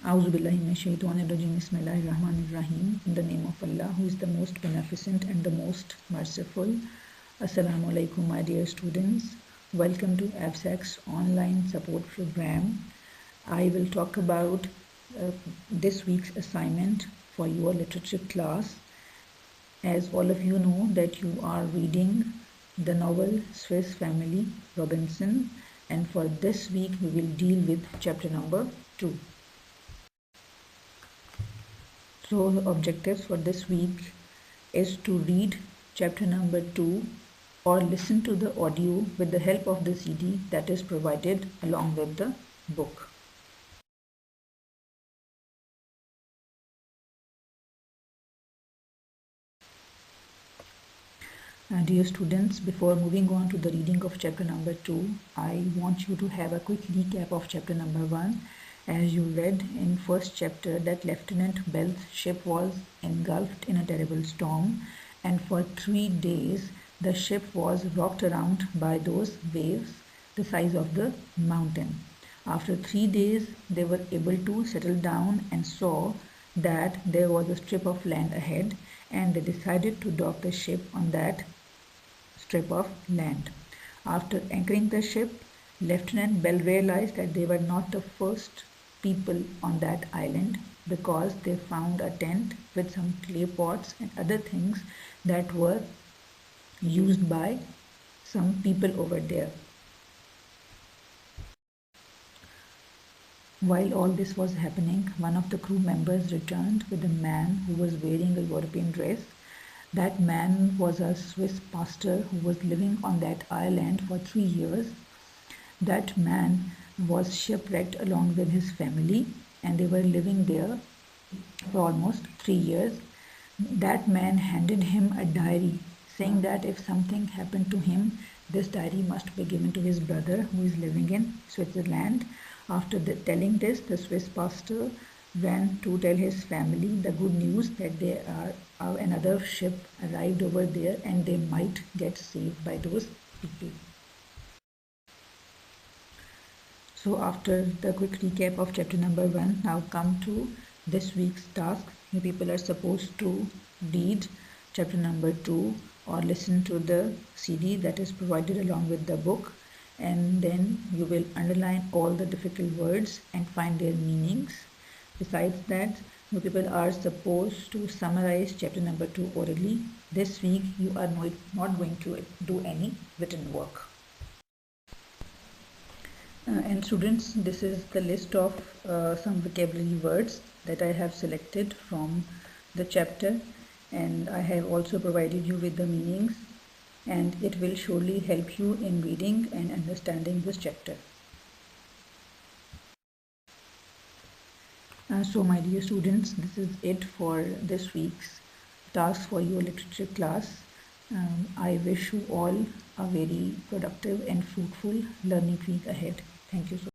Auzubillahiminashaitanirrajim. Bismillahirrahmanirrahim. In the name of Allah, who is the most beneficent and the most merciful. Assalamu alaikum, my dear students. Welcome to AFSAC's online support program. I will talk about this week's assignment for your literature class. As all of you know that you are reading the novel Swiss Family Robinson, and for this week we will deal with chapter number 2. So the objectives for this week is to read chapter number 2 or listen to the audio with the help of the CD that is provided along with the book. Dear students, before moving on to the reading of chapter number 2, I want you to have a quick recap of chapter number 1. As you read in first chapter that Lieutenant Bell's ship was engulfed in a terrible storm, and for 3 days the ship was rocked around by those waves the size of the mountain. After 3 days they were able to settle down and saw that there was a strip of land ahead, and they decided to dock the ship on that strip of land. After anchoring the ship, Lieutenant Bell realized that they were not the first people on that island, because they found a tent with some clay pots and other things that were used by some people over there. While all this was happening, one of the crew members returned with a man who was wearing a European dress. That man was a Swiss pastor who was living on that island for 3 years. That man was shipwrecked along with his family, and they were living there for almost 3 years. That man handed him a diary saying that if something happened to him, this diary must be given to his brother who is living in Switzerland. After telling this, the Swiss pastor ran to tell his family the good news that there are another ship arrived over there and they might get saved by those people. So after the quick recap of chapter number 1, now come to this week's task. You people are supposed to read chapter number 2 or listen to the CD that is provided along with the book, and then you will underline all the difficult words and find their meanings. Besides that, you people are supposed to summarize chapter number 2 orally. This week you are not going to do any written work. And students, this is the list of some vocabulary words that I have selected from the chapter, and I have also provided you with the meanings, and it will surely help you in reading and understanding this chapter. So my dear students, this is it for this week's task for your literature class. I wish you all a very productive and fruitful learning week ahead. Thank you so much.